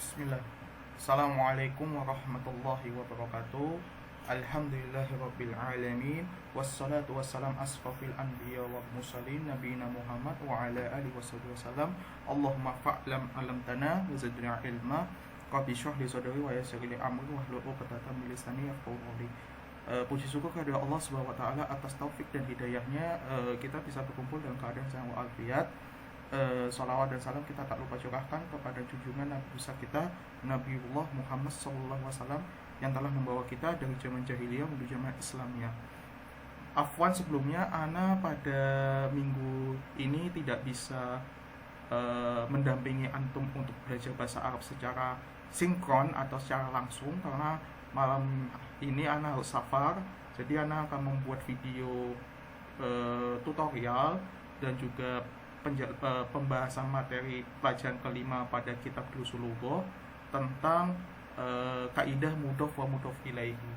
Bismillah. Assalamualaikum warahmatullahi wabarakatuh. Alhamdulillahirabbil alamin. Wassalatu wassalam asrafil anbiya wal mursalin nabiyina Muhammad wa ala alihi wasallam. Allahumma fa'lam alamtana wa zidna ilma. Rabbi shrah li sadri wa yassir li amri wahlul 'uqdatam min lisani yafqahu qawli. Puji syukur kepada Allah Subhanahu wa taala atas taufik dan hidayahnya, kita bisa berkumpul dalam keadaan sehat walafiat. Salawat dan salam kita tak lupa curahkan kepada junjungan Nabi besar kita Nabiullah Muhammad SAW yang telah membawa kita dari zaman jahiliyah menuju zaman Islamnya. Afwan sebelumnya, Ana pada minggu ini tidak bisa mendampingi antum untuk belajar bahasa Arab secara sinkron atau secara langsung karena malam ini Ana harus safar. Jadi Ana akan membuat video tutorial dan juga pembahasan materi pelajaran kelima pada kitab Durusul Lugha tentang kaidah mudhof wa mudhof ilaihi.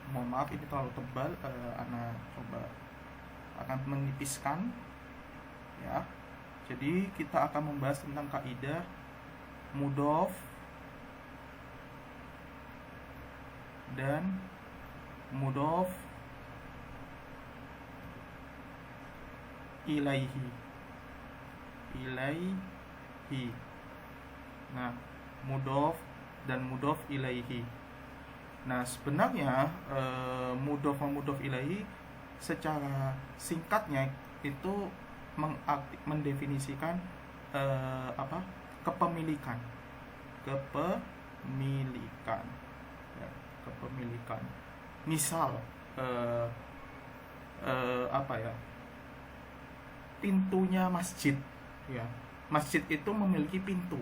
Mohon maaf ini terlalu tebal, Ana coba akan menipiskan ya. Jadi kita akan membahas tentang kaidah mudhof dan mudhof ilaihi. Nah, mudhof dan mudhof ilaihi. Nah, sebenarnya mudhof dan mudhof ilaihi secara singkatnya itu mendefinisikan kepemilikan. Ya, kepemilikan. Misal pintunya masjid, ya. Masjid itu memiliki pintu,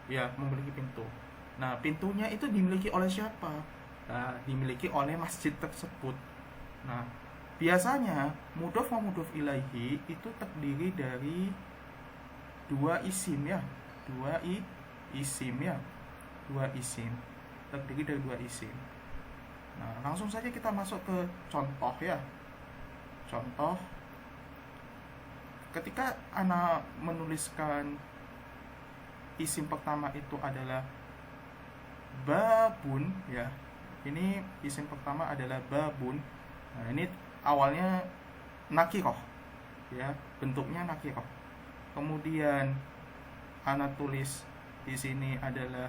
ya, memiliki pintu. Nah, pintunya itu dimiliki oleh siapa? Nah, dimiliki oleh masjid tersebut. Nah, biasanya mudhof wa mudhof ilaihi itu terdiri dari dua isim, ya. Dua isim. Terdiri dari dua isim. Nah, langsung saja kita masuk ke contoh, ya. Contoh, ketika Ana menuliskan isim pertama itu adalah babun, ya. Ini isim pertama adalah babun. Nah, ini awalnya nakiroh, ya, bentuknya nakiroh. Kemudian Ana tulis di sini adalah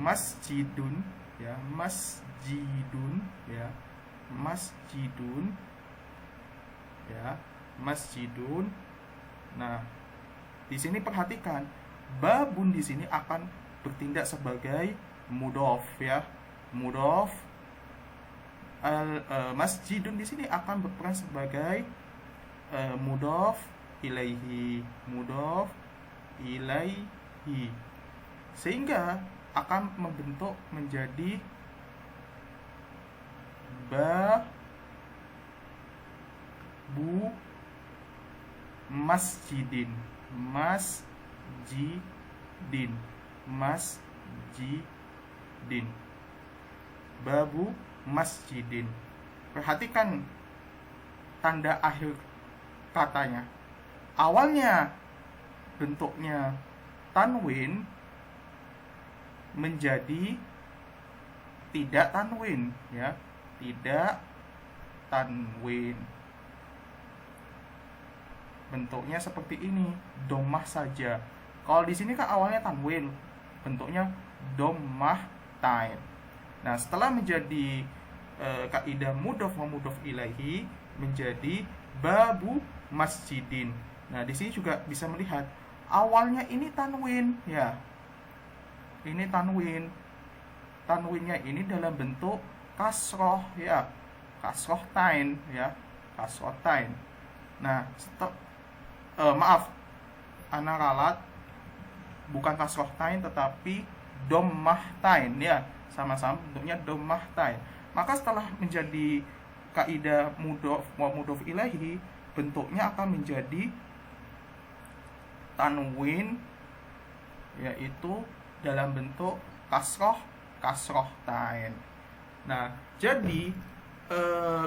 masjidun, ya, masjidun, ya, masjidun. Nah, di sini perhatikan, babun di sini akan bertindak sebagai mudhof, ya. Mudhof. Masjidun di sini akan berperan sebagai mudhof ilaihi, sehingga akan membentuk menjadi bu masjidin. Babu masjidin. Perhatikan tanda akhir katanya. Awalnya bentuknya tanwin menjadi tidak tanwin, ya. Tidak tanwin. Bentuknya seperti ini, dhammah saja. Kalau di sini kan awalnya tanwin, bentuknya dhammah tain. Nah, setelah menjadi kaidah mudhof wa mudhof ilaihi menjadi babu masjidin. Nah, di sini juga bisa melihat awalnya ini tanwin, ya. Ini tanwin. Tanwinnya ini dalam bentuk kasroh, ya. Kasroh tain, ya. Kasroh tain. Nah, maaf, Ana ralat, bukan kasroh tain tetapi dhammah tain, ya. Sama-sama bentuknya dhammah tain. Maka setelah menjadi kaidah mudhof wa mudhof ilaihi, bentuknya akan menjadi tanwin, yaitu dalam bentuk kasroh tain. Nah, jadi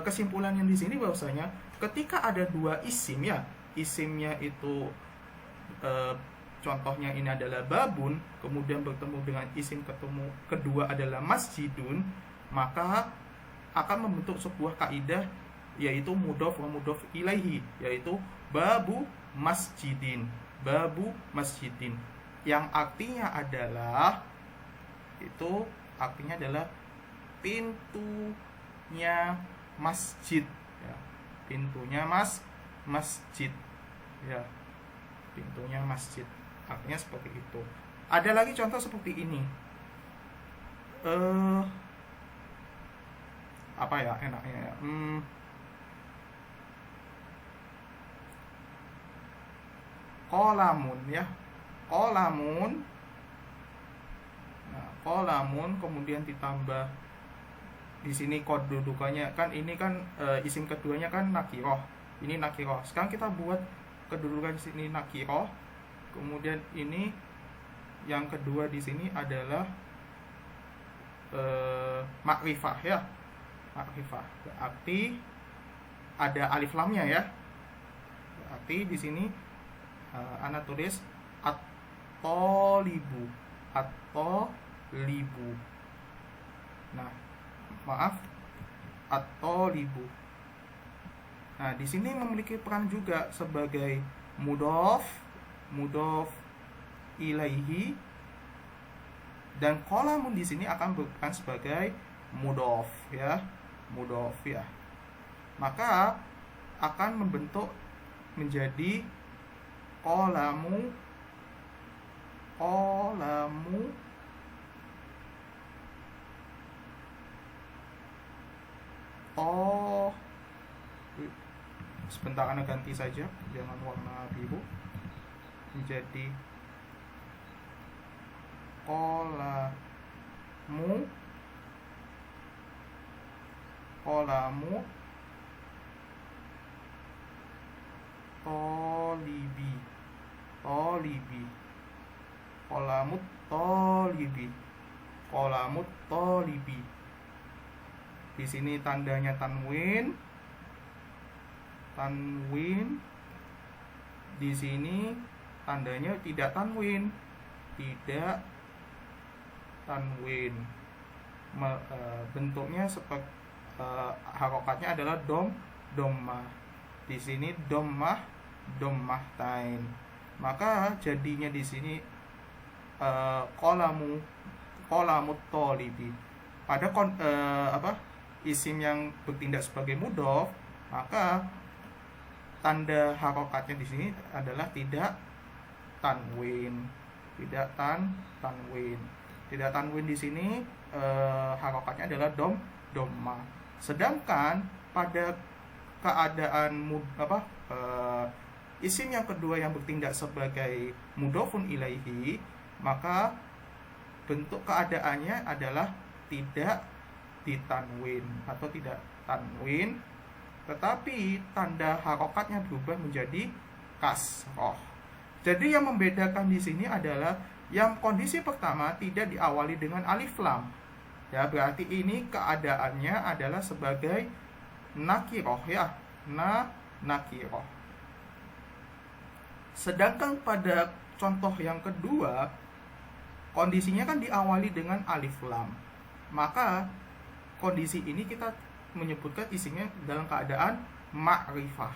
kesimpulan yang di sini bahwasanya ketika ada dua isim, ya, isimnya itu contohnya ini adalah babun, kemudian bertemu dengan isim kedua adalah masjidun, maka akan membentuk sebuah kaidah, yaitu mudhof wa mudhof ilaihi, yaitu babu masjidin, babu masjidin, yang artinya adalah pintunya masjid, ya. Pintunya masjid, ya. Pintunya masjid, artinya seperti itu. Ada lagi contoh seperti ini. Apa ya enaknya ya? Qolamun, ya. Qolamun. Nah, qolamun kemudian ditambah di sini kedudukannya kan ini kan isim keduanya kan nakiroh. Ini nakiroh. Sekarang kita buat kedudukan di sini nakiroh. Kemudian ini yang kedua di sini adalah makrifah, ya. Makrifah. Berarti ada alif lamnya, ya. Berarti di sini ana tulis at-tolibu, at-tolibu. Nah, maaf, at-tolibu. Nah, di sini memiliki peran juga sebagai mudhof ilaihi, dan qolamun di sini akan berperan sebagai mudhof, ya. Mudhof, ya. Maka akan membentuk menjadi qolamu sebentar, Anda ganti saja, jangan warna biru, menjadi qolamu qolamut tolibi. Di sini tandanya tanwin. Di sini tandanya tidak tanwin. Bentuknya seperti harokatnya adalah dommah. Di sini dommah tain. Maka jadinya di sini qolamut tolibi. Pada isim yang bertindak sebagai mudhof, maka tanda harokatnya di sini adalah tidak tanwin. Tidak tanwin di sini harokatnya adalah dommah. Sedangkan pada keadaan isim yang kedua yang bertindak sebagai mudhofun ilaihi, maka bentuk keadaannya adalah tidak ditanwin atau tidak tanwin, tetapi tanda harokatnya berubah menjadi kasroh. Jadi yang membedakan di sini adalah yang kondisi pertama tidak diawali dengan alif lam, ya, berarti ini keadaannya adalah sebagai nakiroh, ya, nakiroh. Sedangkan pada contoh yang kedua, kondisinya kan diawali dengan alif lam, maka kondisi ini kita menyebutkan isimnya dalam keadaan ma'rifah.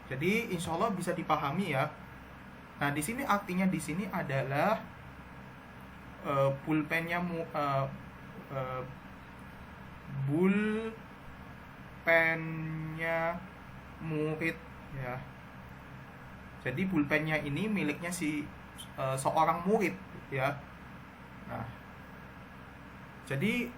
Jadi insya Allah bisa dipahami, ya. Nah, di sini artinya di sini adalah pulpennya murid, ya. Jadi pulpennya ini miliknya seorang murid, ya. Nah, jadi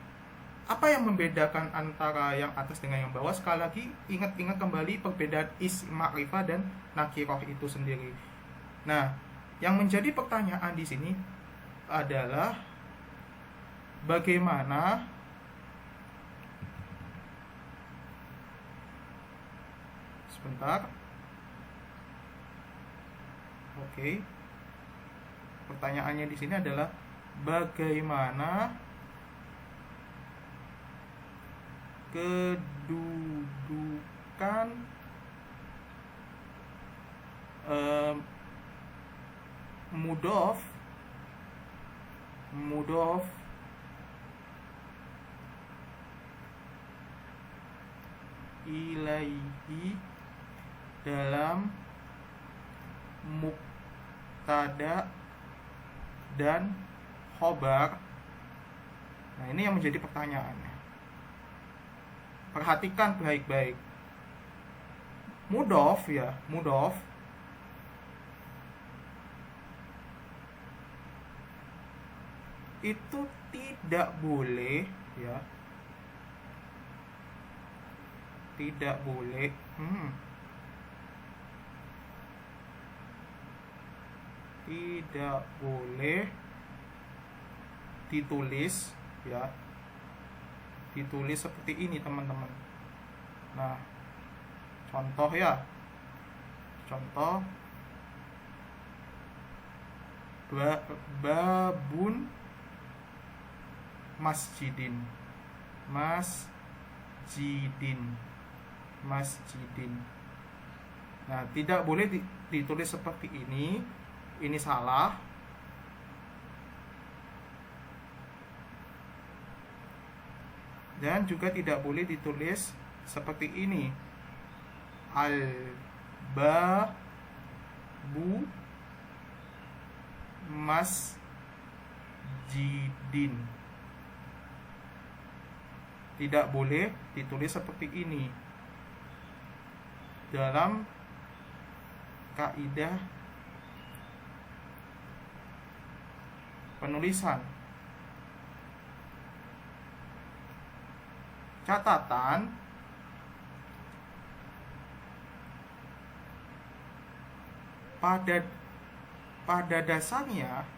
apa yang membedakan antara yang atas dengan yang bawah? Sekali lagi ingat kembali perbedaan isim ma'rifah dan nakiroh itu sendiri. Nah, yang menjadi pertanyaan di sini adalah bagaimana sebentar. Oke. Pertanyaannya di sini adalah bagaimana kedudukan Mudhof ilaihi dalam mubtada dan khobar. Nah, ini yang menjadi pertanyaannya. Perhatikan baik-baik. Mudhof ya, mudhof itu tidak boleh ya, tidak boleh tidak boleh ditulis ya, ditulis seperti ini teman-teman. Nah, contoh ya, contoh babun masjidin, masjidin. Nah, tidak boleh ditulis seperti ini salah. Dan juga tidak boleh ditulis seperti ini, al-babu masjidin. Tidak boleh ditulis seperti ini dalam kaidah penulisan. Catatan, pada dasarnya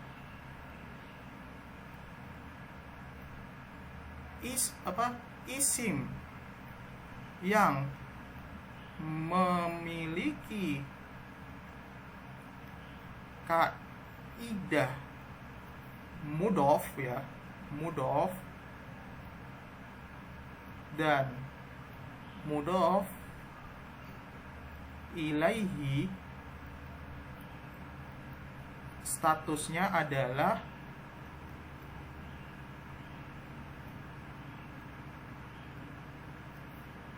isim yang memiliki kaidah mudhof ya, mudhof dan mudhof ilaihi statusnya adalah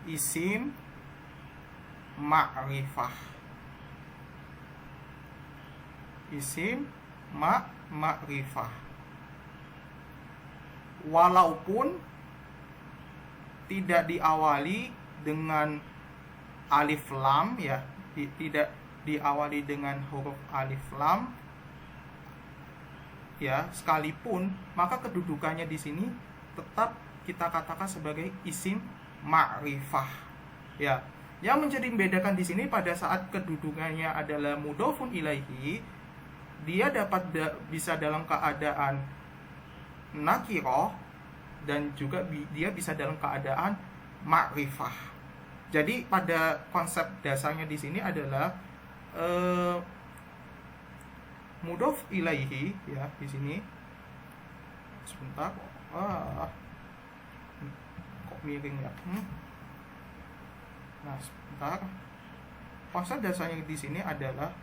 isim ma'rifah. Isim ma'rifah. Walaupun tidak diawali dengan alif lam ya, tidak diawali dengan huruf alif lam ya, sekalipun, maka kedudukannya di sini tetap kita katakan sebagai isim ma'rifah ya. Yang menjadi membedakan di sini pada saat kedudukannya adalah mudhofun ilaihi, dia bisa dalam keadaan nakirah dan juga dia bisa dalam keadaan ma'rifah. Jadi pada konsep dasarnya di sini adalah mudhof ilaihi ya, di sini. Sebentar. Kok miring ya? Nah, sebentar. Konsep dasarnya di sini adalah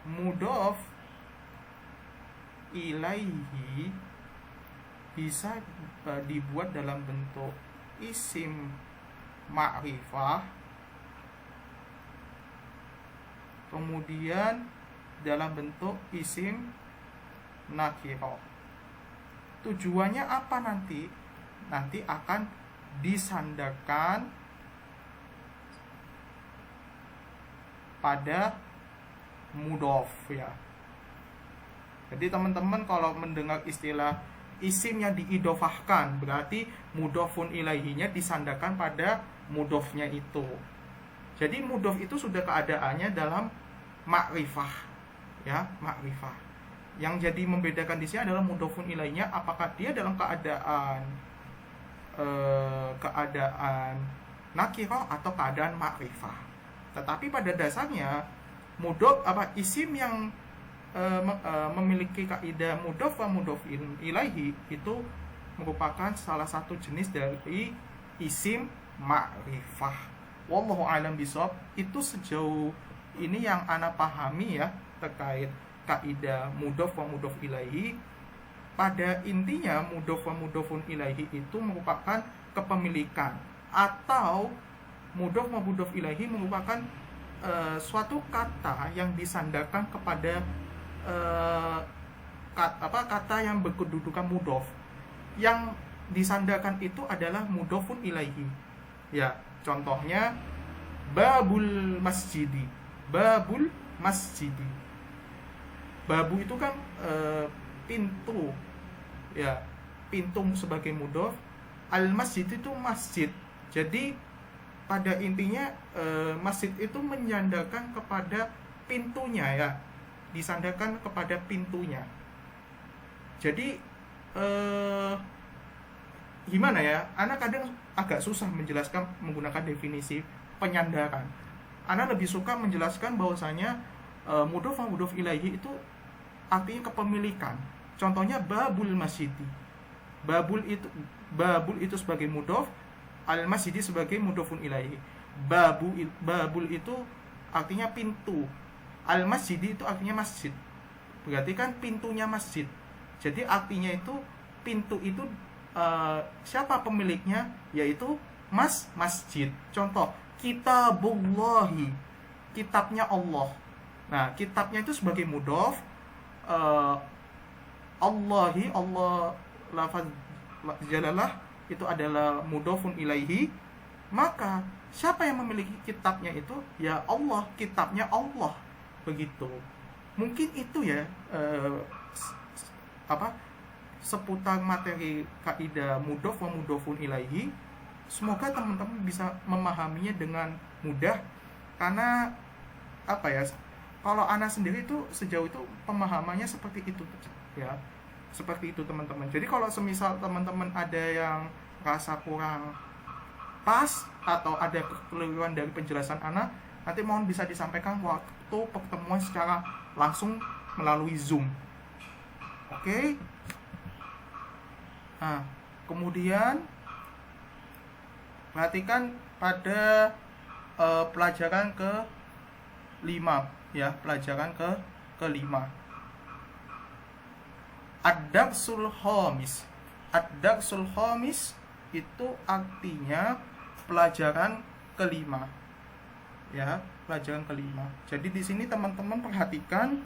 mudhof ilaihi bisa dibuat dalam bentuk isim ma'rifah, kemudian dalam bentuk isim nakirah. Tujuannya apa nanti? Nanti akan disandarkan pada mudhof ya. Jadi teman-teman kalau mendengar istilah isim yang diidofahkan, berarti mudhofun ilaihinya disandarkan pada mudhofnya itu. Jadi mudhof itu sudah keadaannya dalam ma'rifah ya, ma'rifah. Yang jadi membedakan di sini adalah mudhofun ilaihinya apakah dia dalam keadaan nakirah atau keadaan ma'rifah. Tetapi pada dasarnya mudhof isim yang memiliki kaidah mudhof wa mudhof ilaihi itu merupakan salah satu jenis dari isim ma'rifah. Wallahu alam bisawab. Itu sejauh ini yang ana pahami ya terkait kaidah mudhof wa mudhof ilaihi. Pada intinya mudhof wa mudhofun ilaihi itu merupakan kepemilikan, atau mudhof wa mudhof ilaihi merupakan suatu kata yang disandarkan kepada kata yang berkedudukan mudhof. Yang disandarkan itu adalah mudhofun ilaihi. Ya, contohnya babul masjidi. Babul masjidi. Babu itu kan pintu. Ya, pintu sebagai mudhof. Al masjid itu masjid. Jadi pada intinya masjid itu menyandarkan kepada pintunya ya. Disandarkan kepada pintunya. Jadi gimana ya? Ana kadang agak susah menjelaskan menggunakan definisi penyandaran. Ana lebih suka menjelaskan bahwasanya mudhof wa mudhof ilaihi itu artinya kepemilikan. Contohnya babul masjidi. Babul itu sebagai mudhof, al masjidi sebagai mudhofun ilaihi. Babul itu artinya pintu. Al masjidi itu artinya masjid. Berarti kan pintunya masjid. Jadi artinya itu pintu itu siapa pemiliknya? Yaitu masjid. Contoh, kitabullahi, kitabnya Allah. Nah, kitabnya itu sebagai mudhof. Allahi, Allah lafaz jalalah itu adalah mudhofun ilaihi. Maka siapa yang memiliki kitabnya itu? Ya Allah, kitabnya Allah. Begitu. Mungkin itu ya seputar materi kaidah mudhof wa mudhofun ilaihi. Semoga teman-teman bisa memahaminya dengan mudah, karena kalau ana sendiri itu sejauh itu pemahamannya seperti itu ya. Seperti itu teman-teman. Jadi kalau semisal teman-teman ada yang rasa kurang pas atau ada kekeliruan dari penjelasan ana, nanti mohon bisa disampaikan waktu pertemuan secara langsung melalui Zoom. Oke? Nah, kemudian perhatikan pada pelajaran ke-5 ya, pelajaran ke-5. Ad-darsul khamis. Ad-darsul khamis itu artinya pelajaran ke-5. Ya, pelajaran ke-5. Jadi di sini teman-teman perhatikan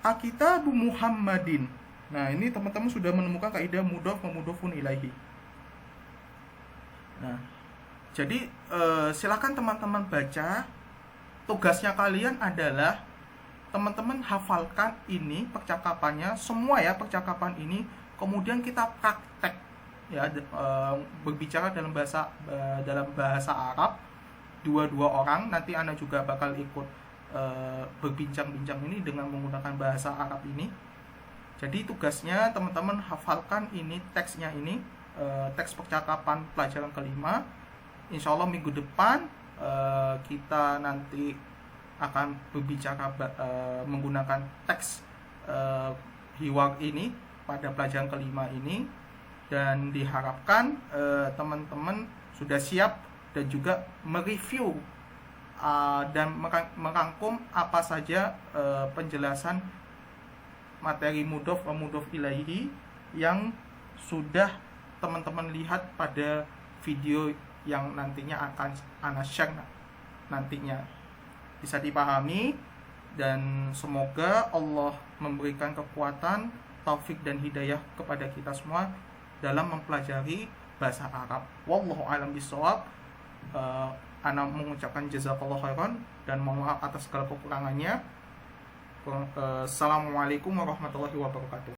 Akitabu Muhammadin. Nah, ini teman-teman sudah menemukan kaidah mudhof wa mudhofun ilaihi. Nah, jadi silakan teman-teman baca. Tugasnya kalian adalah teman-teman hafalkan ini percakapannya semua ya, percakapan ini, kemudian kita praktek ya, berbicara dalam bahasa Arab dua orang. Nanti Ana juga bakal ikut berbincang-bincang ini dengan menggunakan bahasa Arab ini. Jadi tugasnya teman-teman hafalkan ini teksnya ini, teks percakapan pelajaran ke-5. Insya Allah minggu depan kita nanti akan berbicara menggunakan teks hiwar ini pada pelajaran ke-5 ini, dan diharapkan teman-teman sudah siap dan juga mereview dan merangkum apa saja penjelasan materi mudhof wa mudhof ilaihi yang sudah teman-teman lihat pada video yang nantinya akan Ana share nantinya. Bisa dipahami, dan semoga Allah memberikan kekuatan, taufik dan hidayah kepada kita semua dalam mempelajari bahasa Arab. Wallahu a'lam bishawab. Ana mengucapkan jazakallahu khairan dan mohon maaf atas segala kekurangannya. Assalamualaikum warahmatullahi wabarakatuh.